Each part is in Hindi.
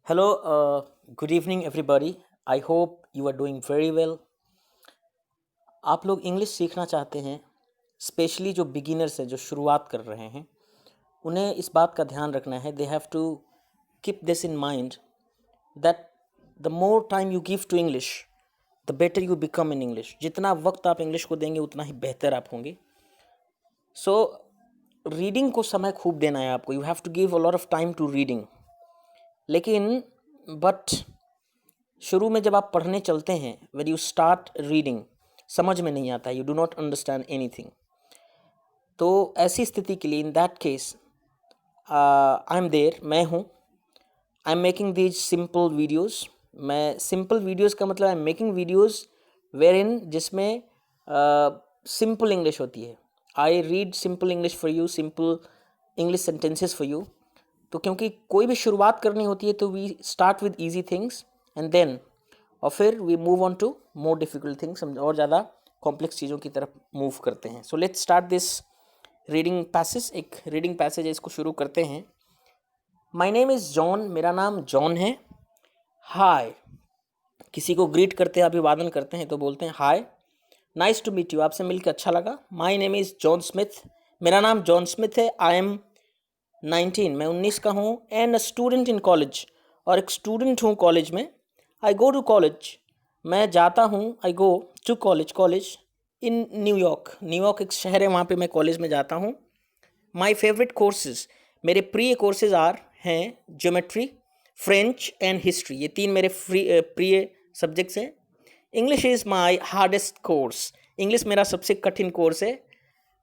Hello, good evening everybody. I hope you are doing very well. आप लोग इंग्लिश सीखना चाहते हैं, स्पेशली जो बिगिनर्स हैं, जो शुरुआत कर रहे हैं, उन्हें इस बात का ध्यान रखना है. They have to keep this in mind that the more time you give to English the better you become in English. जितना वक्त आप इंग्लिश को देंगे उतना ही बेहतर आप होंगे. सो रीडिंग को समय खूब देना है आपको. You have to give a lot of time to reading. लेकिन बट शुरू में जब आप पढ़ने चलते हैं, वेन यू स्टार्ट रीडिंग, समझ में नहीं आता, you do not understand anything. तो ऐसी स्थिति के लिए, in that case, I am there, मैं हूँ. I am making these simple videos. मैं सिंपल वीडियोज़ का मतलब I am making videos wherein जिसमें सिंपल इंग्लिश होती है. I read simple English for you, simple English sentences for you. तो क्योंकि कोई भी शुरुआत करनी होती है तो we start with easy things and then और फिर we move on to more difficult things, और ज़्यादा कॉम्प्लेक्स चीज़ों की तरफ मूव करते हैं. So let's start this reading passage. एक रीडिंग पैसेज है, इसको शुरू करते हैं. My name is John. मेरा नाम जॉन है. हाय, किसी को ग्रीट करते हैं, अभिवादन करते हैं तो बोलते हैं हाय. नाइस टू मीट यू, आपसे मिलकर अच्छा लगा. माई नेम इज़ जॉन स्मिथ. मेरा नाम जॉन स्मिथ है. आई एम 19, मैं 19 का हूँ. And a student in college, और एक स्टूडेंट हूँ कॉलेज में. आई गो टू कॉलेज, मैं जाता हूँ. I go to college, college in New York. New York एक शहर है, वहाँ पे मैं कॉलेज में जाता हूँ. माई फेवरेट कोर्सेज, मेरे प्रिय कोर्सेज हैं ज्योमेट्री, फ्रेंच एंड हिस्ट्री. ये तीन मेरे प्रिय सब्जेक्ट्स हैं. English is my hardest course. English मेरा सबसे कठिन कोर्स है.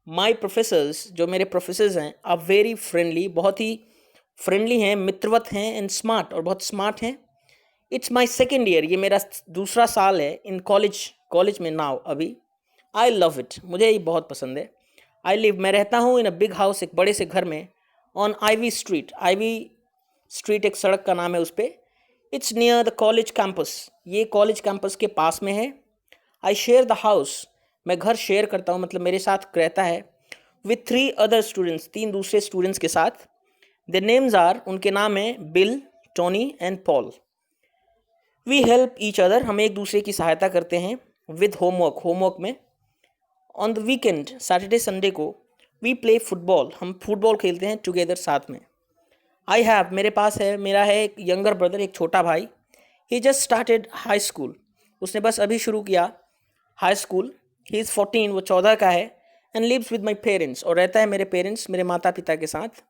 माई प्रोफेसर्स, जो मेरे प्रोफेसर्स हैं, आर वेरी फ्रेंडली, बहुत ही फ्रेंडली हैं, मित्रवत हैं, एंड स्मार्ट, और बहुत स्मार्ट हैं. इट्स माई सेकेंड ईयर, ये मेरा दूसरा साल है इन कॉलेज में नाउ अभी. आई लव इट, मुझे ये बहुत पसंद है. आई लिव, मैं रहता हूँ इन अ बिग हाउस, एक बड़े से घर में. On Ivy street, Ivy street एक सड़क का नाम है, उस पर. It's near the college campus, ये कॉलेज कैंपस के पास में है. आई शेयर द हाउस, मैं घर शेयर करता हूँ, मतलब मेरे साथ रहता है. विथ 3 अदर स्टूडेंट्स, 3 दूसरे स्टूडेंट्स के साथ. द नेम्स आर, उनके नाम हैं Bill, Tony and Paul. We help each other, हम एक दूसरे की सहायता करते हैं. विद होमवर्क में. On the weekend, Saturday Sunday को, वी प्ले फुटबॉल, हम फुटबॉल खेलते हैं टुगेदर, साथ में. आई हैव, मेरे पास है, मेरा है एक यंगर ब्रदर, एक छोटा भाई. ही जस्ट स्टार्टेड हाई स्कूल, उसने बस अभी शुरू किया हाई स्कूल. ही इज़ 14, वो 14 का है. And lives with my parents, और रहता है मेरे पेरेंट्स, मेरे माता पिता के साथ.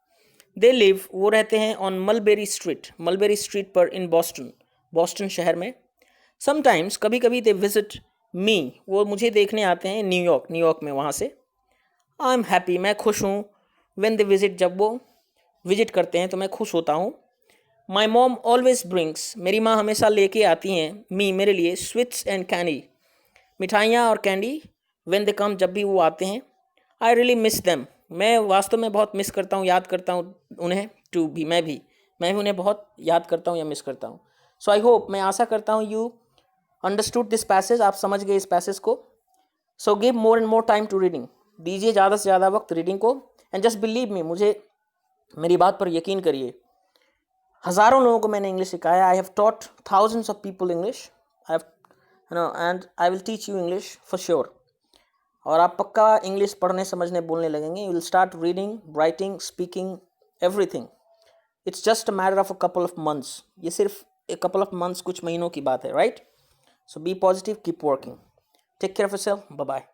दे लिव, वो रहते हैं ऑन मलबेरी स्ट्रीट पर इन बॉस्टन शहर में. समटाइम्स, कभी कभी दे विजिट मी, वो मुझे देखने आते हैं न्यूयॉर्क में, वहाँ से. आई एम हैप्पी, मैं खुश हूँ. व्हेन दे विजिट, जब वो विजिट करते हैं तो मैं खुश होता हूँ. माई मॉम ऑलवेज ब्रिंग्स, मेरी माँ हमेशा लेके आती हैं मेरे लिए स्वीट्स एंड कैंडी, मिठाइयाँ और कैंडी. व्हेन दे कम, जब भी वो आते हैं. आई रियली मिस देम, मैं वास्तव में बहुत मिस करता हूँ, याद करता हूँ उन्हें. टू भी, मैं भी उन्हें बहुत याद करता हूँ या मिस करता हूँ. सो आई होप, मैं आशा करता हूँ यू अंडरस्टूड दिस पैसेज, आप समझ गए इस पैसेज को. So give more and more time to reading, दीजिए ज़्यादा से ज़्यादा वक्त रीडिंग को. एंड जस्ट बिलीव मी, मुझे, मेरी बात पर यकीन करिए, हज़ारों लोगों को मैंने इंग्लिश सिखाया. I have taught thousands of people English. I have and I will teach you English for sure. और आप पक्का इंग्लिश पढ़ने, समझने, बोलने लगेंगे. You will start reading, writing, speaking, everything. It's just a matter of a couple of months. ये सिर्फ एक कपल ऑफ मंथ्स, कुछ महीनों की बात है, right? So be positive, keep working. Take care of yourself. Bye bye.